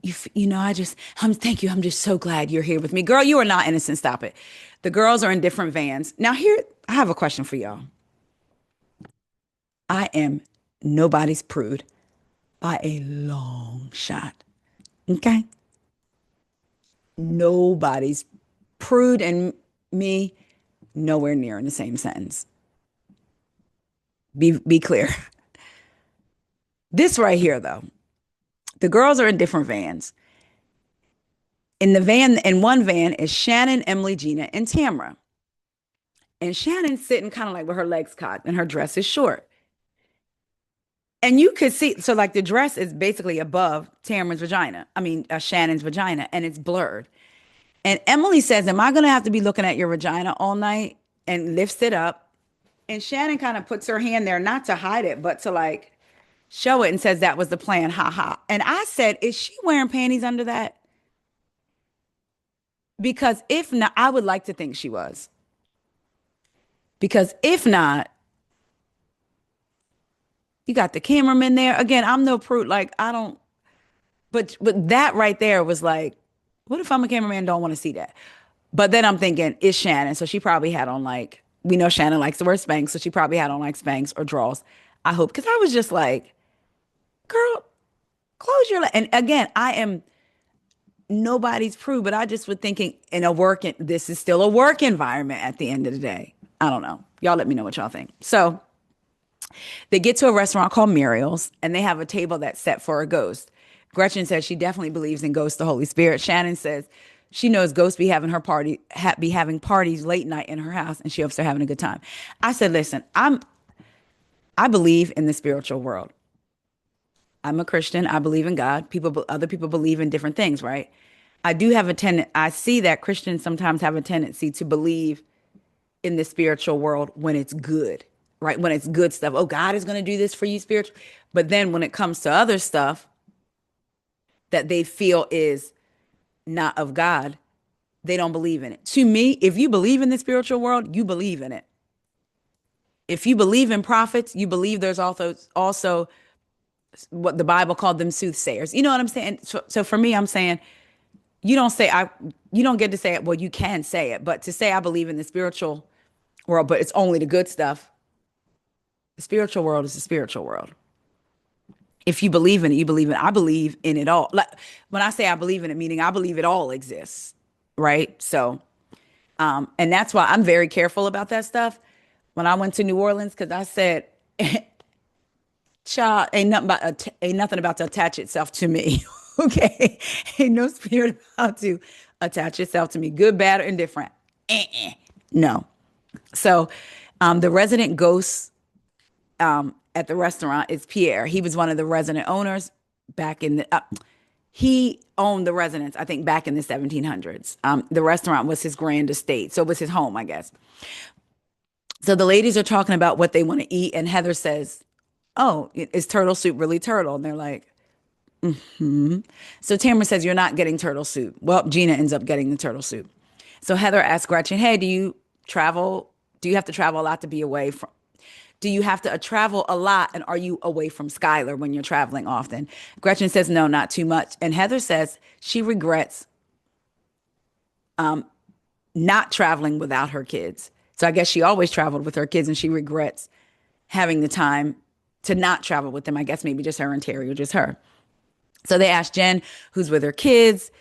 A: thank you. I'm just so glad you're here with me. Girl, you are not innocent. Stop it. The girls are in different vans. Now, here, I have a question for y'all. I am nobody's prude by a long shot. Okay? Nobody's prude and me nowhere near in the same sentence. Be clear. This right here, though, the girls are in different vans. In one van is Shannon, Emily, Gina, and Tamara. And Shannon's sitting kind of like with her legs cocked and her dress is short. And you could see, so like the dress is basically above Tamara's vagina. I mean, Shannon's vagina, and it's blurred. And Emily says, am I going to have to be looking at your vagina all night? And lifts it up. And Shannon kind of puts her hand there, not to hide it, but to like show it and says that was the plan. Ha ha. And I said, is she wearing panties under that? Because if not, I would like to think she was. Because if not, you got the cameraman there. Again, I'm no prude. Like, I don't, but that right there was like, what if I'm a cameraman and don't want to see that? But then I'm thinking, it's Shannon. So she probably had on like, we know Shannon likes to wear Spanx. So she probably had on like Spanx or draws. I hope. Because I was just like, girl, close your leg. And again, I am nobody's prude, but I just was thinking this is still a work environment at the end of the day. I don't know. Y'all let me know what y'all think. So they get to a restaurant called Muriel's and they have a table that's set for a ghost. Gretchen says she definitely believes in ghosts, the Holy Spirit. Shannon says she knows ghosts be having be having parties late night in her house, and she hopes they're having a good time. I said, listen, I believe in the spiritual world. I'm a Christian. I believe in God. Other people believe in different things, right? I see that Christians sometimes have a tendency to believe in the spiritual world when it's good, right? When it's good stuff. Oh, God is going to do this for you spiritual. But then when it comes to other stuff that they feel is not of God, they don't believe in it. To me, if you believe in the spiritual world, you believe in it. If you believe in prophets, you believe there's also what the Bible called them soothsayers. You know what I'm saying? So for me, I'm saying you don't get to say it. Well, you can say it, but to say I believe in the spiritual world, but it's only the good stuff. The spiritual world is the spiritual world. If you believe in it, you believe in it. I believe in it all. Like when I say I believe in it, meaning I believe it all exists, right? So, and that's why I'm very careful about that stuff. When I went to New Orleans, because I said, "Child, ain't nothing about to attach itself to me." Okay, ain't no spirit about to attach itself to me, good, bad, or indifferent. No. So, the resident ghost at the restaurant is Pierre. He was one of the resident owners back in the. He owned the residence, I think, back in the 1700s. The restaurant was his grand estate, so it was his home, I guess. So the ladies are talking about what they want to eat, and Heather says, "Oh, is turtle soup really turtle?" And they're like, "Hmm." So Tamara says, "You're not getting turtle soup." Well, Gina ends up getting the turtle soup. So Heather asks Gretchen, "Hey, do you travel? Do you have to travel a lot to be away from? Do you have to travel a lot, and are you away from Skylar when you're traveling often?" Gretchen says, "No, not too much." And Heather says she regrets not traveling without her kids. So I guess she always traveled with her kids, and she regrets having the time to not travel with them. I guess maybe just her and Terry, or just her. So they asked Jen, who's with her kids.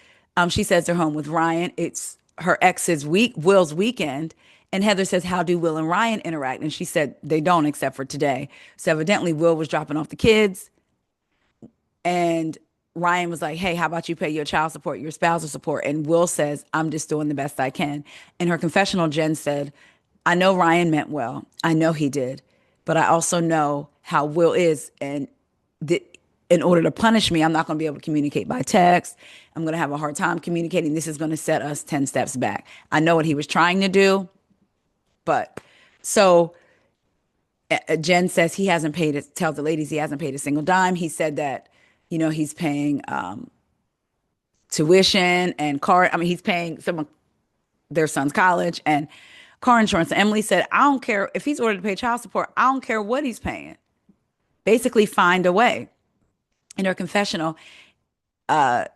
A: She says they're home with Ryan. It's her ex's Will's weekend. And Heather says, how do Will and Ryan interact? And she said they don't, except for today. So evidently Will was dropping off the kids. And Ryan was like, hey, how about you pay your child support, your spousal support? And Will says, I'm just doing the best I can. In her confessional, Jen said, I know Ryan meant well. I know he did. But I also know how Will is. And th- in order to punish me, I'm not going to be able to communicate by text. I'm going to have a hard time communicating. This is going to set us 10 steps back. I know what he was trying to do. But so Jen says he hasn't paid it, tells the ladies he hasn't paid a single dime. He said that, he's paying tuition and car. I mean, he's paying some their son's college and car insurance. And Emily said, I don't care if he's ordered to pay child support. I don't care what he's paying. Basically, find a way. In her confessional, oh,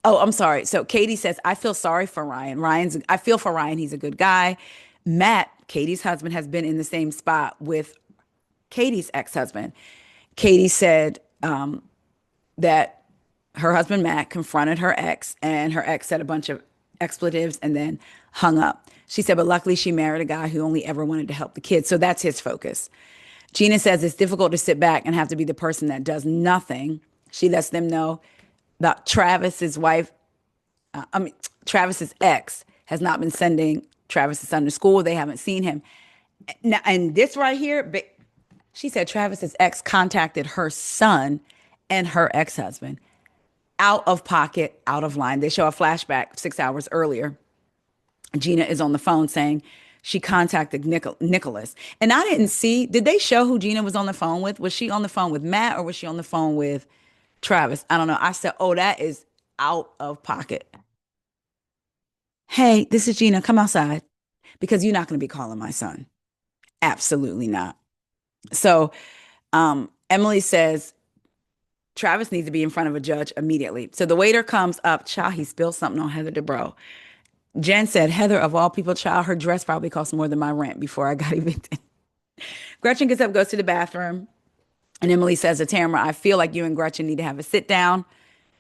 A: I'm sorry. So Katie says, I feel sorry for Ryan. I feel for Ryan. He's a good guy. Matt, Katie's husband, has been in the same spot with Katie's ex-husband. Katie said that her husband, Matt, confronted her ex, and her ex said a bunch of expletives and then hung up. She said, but luckily she married a guy who only ever wanted to help the kids. So that's his focus. Gina says it's difficult to sit back and have to be the person that does nothing. She lets them know that Travis's wife, Travis's ex, has not been sending Travis's son to school. They haven't seen him. Now, and this right here, she said Travis's ex contacted her son and her ex husband out of pocket, out of line. They show a flashback 6 hours earlier. Gina is on the phone saying she contacted Nicholas. And I didn't see, did they show who Gina was on the phone with? Was she on the phone with Matt or was she on the phone with Travis? I don't know. I said, oh, that is out of pocket. Hey, this is Gina. Come outside because you're not going to be calling my son. Absolutely not. So Emily says Travis needs to be in front of a judge immediately. So the waiter comes up. Child, he spilled something on Heather Dubrow. Jen said, Heather, of all people, child, her dress probably cost more than my rent before I got evicted. Gretchen gets up, goes to the bathroom. And Emily says to Tamara, I feel like you and Gretchen need to have a sit down.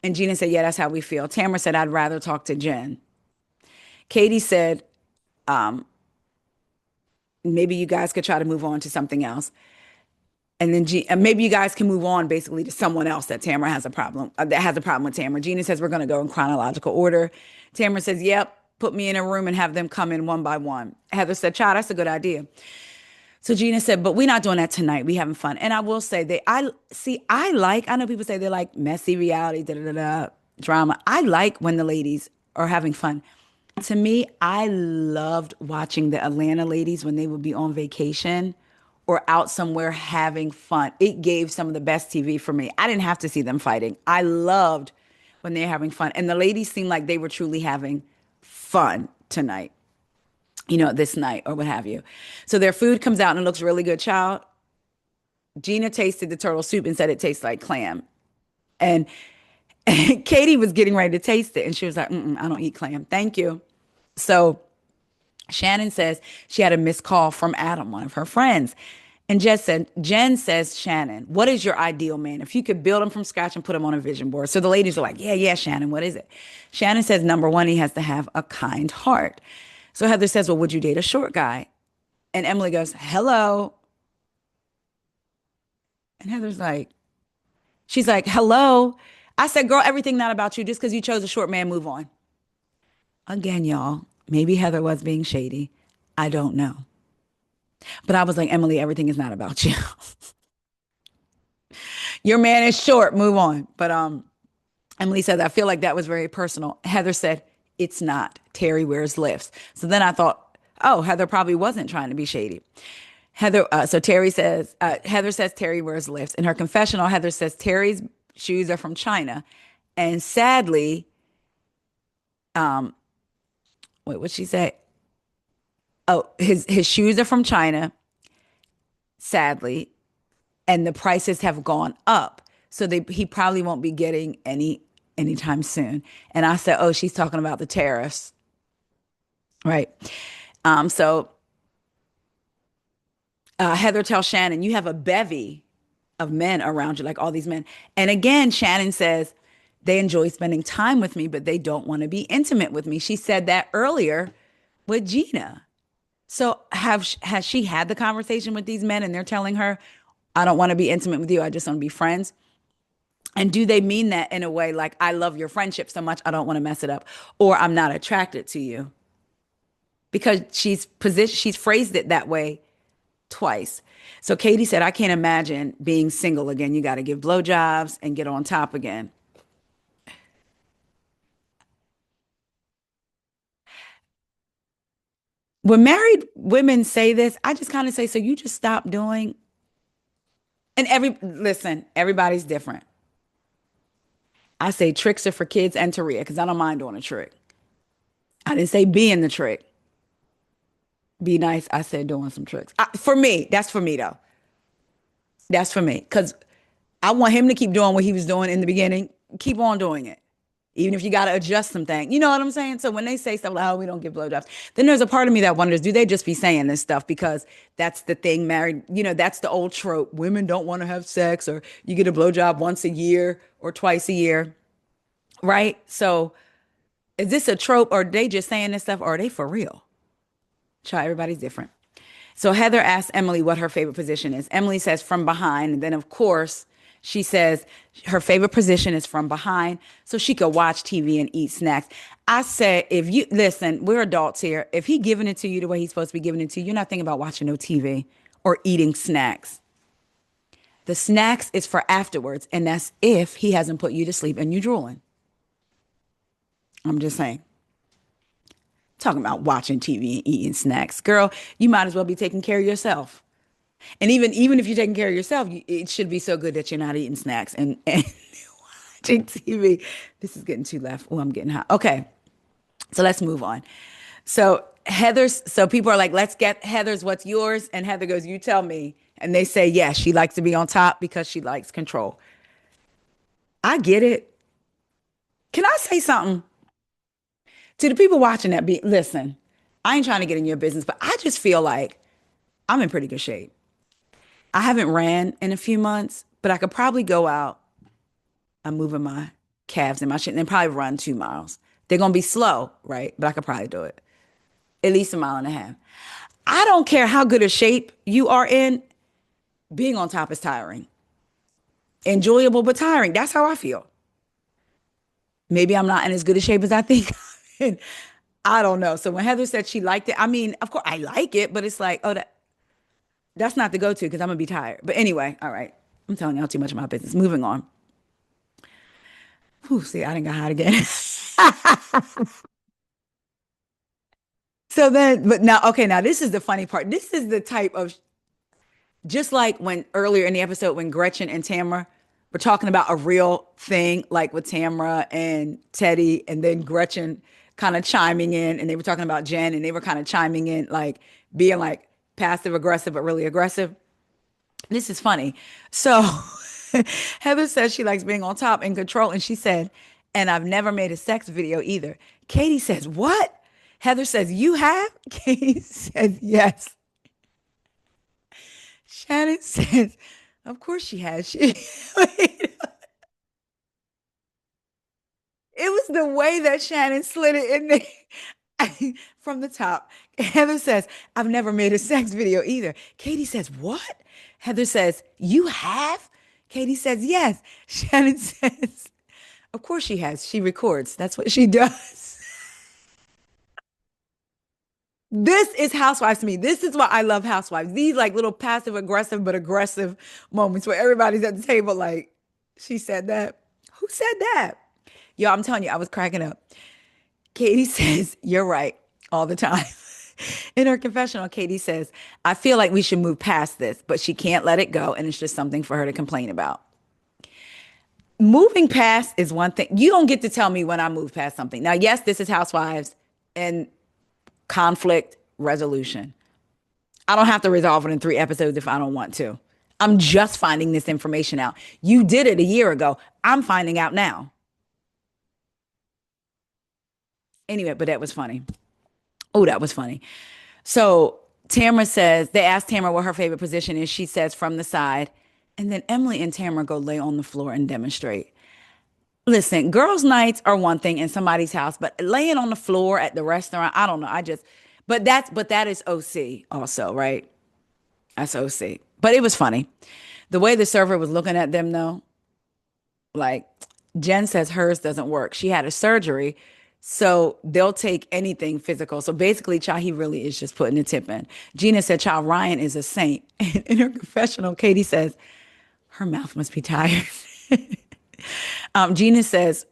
A: And Gina said, yeah, that's how we feel. Tamara said, I'd rather talk to Jen. Katie said, maybe you guys could try to move on to something else. And then maybe you guys can move on basically to someone else that Tamara has a problem, that has a problem with Tamara. Gina says, we're going to go in chronological order. Tamara says, yep, put me in a room and have them come in one by one. Heather said, child, that's a good idea. So Gina said, but we're not doing that tonight. We having fun. And I will say I know people say they like messy reality, drama. I like when the ladies are having fun. To me, I loved watching the Atlanta ladies when they would be on vacation or out somewhere having fun. It gave some of the best TV for me. I didn't have to see them fighting. I loved when they're having fun. And the ladies seemed like they were truly having fun tonight, this night or what have you. So their food comes out and it looks really good, child. Gina tasted the turtle soup and said it tastes like clam. And Katie was getting ready to taste it. And she was like, I don't eat clam. Thank you. So Shannon says she had a missed call from Adam, one of her friends. And Jen says, Shannon, what is your ideal man? If you could build him from scratch and put him on a vision board. So the ladies are like, yeah, Shannon, what is it? Shannon says, number one, he has to have a kind heart. So Heather says, well, would you date a short guy? And Emily goes, hello. And she's like, hello. I said, girl, everything not about you. Just because you chose a short man, move on. Again, y'all, maybe Heather was being shady. I don't know. But I was like, Emily, everything is not about you. Your man is short, move on. But Emily said, I feel like that was very personal. Heather said, it's not. Terry wears lifts. So then I thought, oh, Heather probably wasn't trying to be shady. So Heather says Terry wears lifts. In her confessional, Heather says Terry's shoes are from China. And sadly, what'd she say? Oh, his shoes are from China, sadly, and the prices have gone up. So he probably won't be getting anytime soon. And I said, oh, she's talking about the tariffs. Right. So Heather tells Shannon, you have a bevy of men around you, like all these men. And again, Shannon says they enjoy spending time with me, but they don't want to be intimate with me. She said that earlier with Gina. So has she had the conversation with these men and they're telling her, I don't want to be intimate with you. I just want to be friends. And do they mean that in a way like, I love your friendship so much, I don't want to mess it up, or I'm not attracted to you? Because she's phrased it that way twice. So Katie said, I can't imagine being single again. You got to give blowjobs and get on top again. When married women say this, I just kind of say, so you just stop doing. And listen, everybody's different. I say tricks are for kids and Taria because I don't mind doing a trick. I didn't say being the trick. Be nice. I said doing some tricks. For me, that's for me though. That's for me because I want him to keep doing what he was doing in the beginning. Keep on doing it. Even if you got to adjust some things. You know what I'm saying? So when they say stuff like, oh, we don't give blowjobs, then there's a part of me that wonders, do they just be saying this stuff because that's the thing married, that's the old trope. Women don't want to have sex or you get a blowjob once a year or twice a year, right? So is this a trope or are they just saying this stuff or are they for real? Try everybody's different. So Heather asks Emily what her favorite position is. Emily says from behind. And then, of course, she says her favorite position is from behind so she could watch TV and eat snacks. I said, if you listen, we're adults here. If he giving it to you the way he's supposed to be giving it to you, you're not thinking about watching no TV or eating snacks. The snacks is for afterwards. And that's if he hasn't put you to sleep and you drooling. I'm just saying. Talking about watching TV and eating snacks. Girl, you might as well be taking care of yourself. And even if you're taking care of yourself, it should be so good that you're not eating snacks and watching TV. This is getting too left. Oh, I'm getting hot. Okay, so let's move on. So people are like, let's get Heather's what's yours. And Heather goes, you tell me. And they say, yes, she likes to be on top because she likes control. I get it. Can I say something to the people watching that? Listen, I ain't trying to get in your business, but I just feel like I'm in pretty good shape. I haven't ran in a few months, but I could probably go out. I'm moving my calves and my shit and then probably run 2 miles. They're going to be slow, right? But I could probably do it. At least a mile and a half. I don't care how good a shape you are in. Being on top is tiring. Enjoyable, but tiring. That's how I feel. Maybe I'm not in as good a shape as I think. I don't know. So when Heather said she liked it, I mean, of course I like it, but it's like, oh, that's not the go-to because I'm gonna be tired. But anyway, all right. I'm telling y'all too much of my business. Moving on. Whew, see, I didn't got hot again. So then, but now, okay, now this is the funny part. This is the type of just like when earlier in the episode when Gretchen and Tamara were talking about a real thing, like with Tamara and Teddy, and then Gretchen kind of chiming in, and they were talking about Jen, and they were kind of chiming in, like being like passive aggressive, but really aggressive. This is funny. So Heather says she likes being on top and control, and she said, and I've never made a sex video either. Katie says, what? Heather says, you have? Katie says, yes. Shannon says, of course she has. It was the way that Shannon slid it in there from the top. Heather says, I've never made a sex video either. Katie says, what? Heather says, you have? Katie says, yes. Shannon says, of course she has. She records. That's what she does. This is Housewives to me. This is why I love Housewives. These like little passive aggressive but aggressive moments where everybody's at the table like, she said that. Who said that? Yo, I'm telling you, I was cracking up. Katie says, you're right all the time. In her confessional, Katie says, I feel like we should move past this, but she can't let it go. And it's just something for her to complain about. Moving past is one thing. You don't get to tell me when I move past something. Now, yes, this is Housewives and conflict resolution. I don't have to resolve it in 3 episodes if I don't want to. I'm just finding this information out. You did it a year ago. I'm finding out now. Anyway, but that was funny. Oh, that was funny. So Tamara says, they asked Tamara what her favorite position is. She says from the side. And then Emily and Tamara go lay on the floor and demonstrate. Listen, girls' nights are one thing in somebody's house, but laying on the floor at the restaurant, I don't know. But that is OC also, right? That's OC. But it was funny. The way the server was looking at them though, Like Jen says hers doesn't work. She had a surgery, so they'll take anything physical. So basically, child, he really is just putting a tip in. Gina said, child, Ryan is a saint. In her confessional, Katie says, her mouth must be tired. Gina says,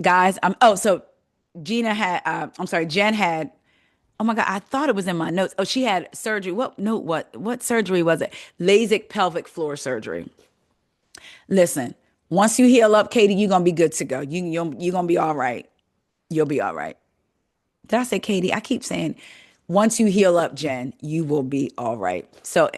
A: guys, so Gina had, I'm sorry, Jen had, oh my God, I thought it was in my notes. Oh, she had surgery. What surgery was it? LASIK pelvic floor surgery. Listen, once you heal up, Katie, you're gonna be good to go. You're gonna be all right. You'll be all right. Did I say Katie? I keep saying, once you heal up, Jen, you will be all right. So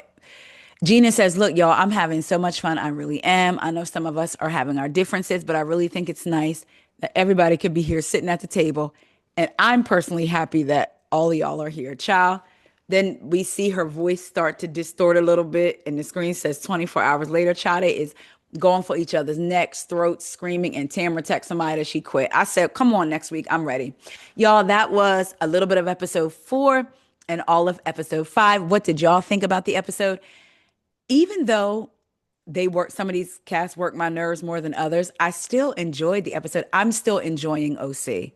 A: Gina says, look, y'all, I'm having so much fun. I really am. I know some of us are having our differences, but I really think it's nice that everybody could be here sitting at the table. And I'm personally happy that all of y'all are here. Child, then we see her voice start to distort a little bit, and the screen says 24 hours later. Child is going for each other's necks, throats, screaming, and Tamara texted somebody that she quit. I said, come on next week. I'm ready. Y'all, that was a little bit of episode 4 and all of episode 5. What did y'all think about the episode? Even though some of these casts work my nerves more than others, I still enjoyed the episode. I'm still enjoying OC.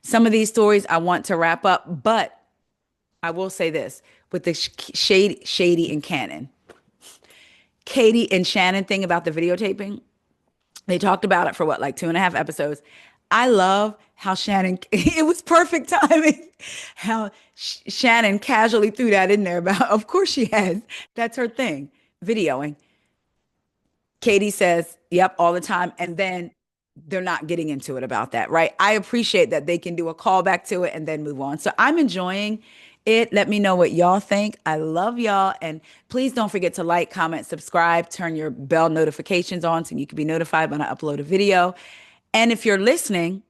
A: Some of these stories I want to wrap up, but I will say this with the Shady and Cannon. Katie and Shannon thing about the videotaping, they talked about it for what, like 2.5 episodes. I love how Shannon, it was perfect timing, how Shannon casually threw that in there about, of course she has. That's her thing, videoing. Katie says, yep, all the time. And then they're not getting into it about that, right? I appreciate that they can do a callback to it and then move on. So I'm enjoying it. Let me know what y'all think. I love y'all. And please don't forget to like, comment, subscribe, turn your bell notifications on so you can be notified when I upload a video. And if you're listening,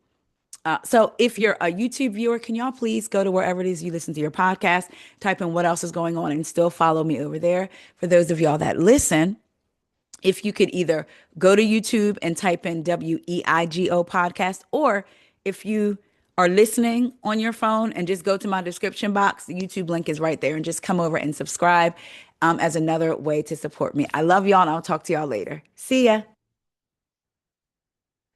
A: so if you're a YouTube viewer, can y'all please go to wherever it is you listen to your podcast, type in what else is going on and still follow me over there. For those of y'all that listen, if you could either go to YouTube and type in WEIGO podcast, or if you are listening on your phone and just go to my description box, the YouTube link is right there, and just come over and subscribe as another way to support me. I love y'all, and I'll talk to y'all later. See ya.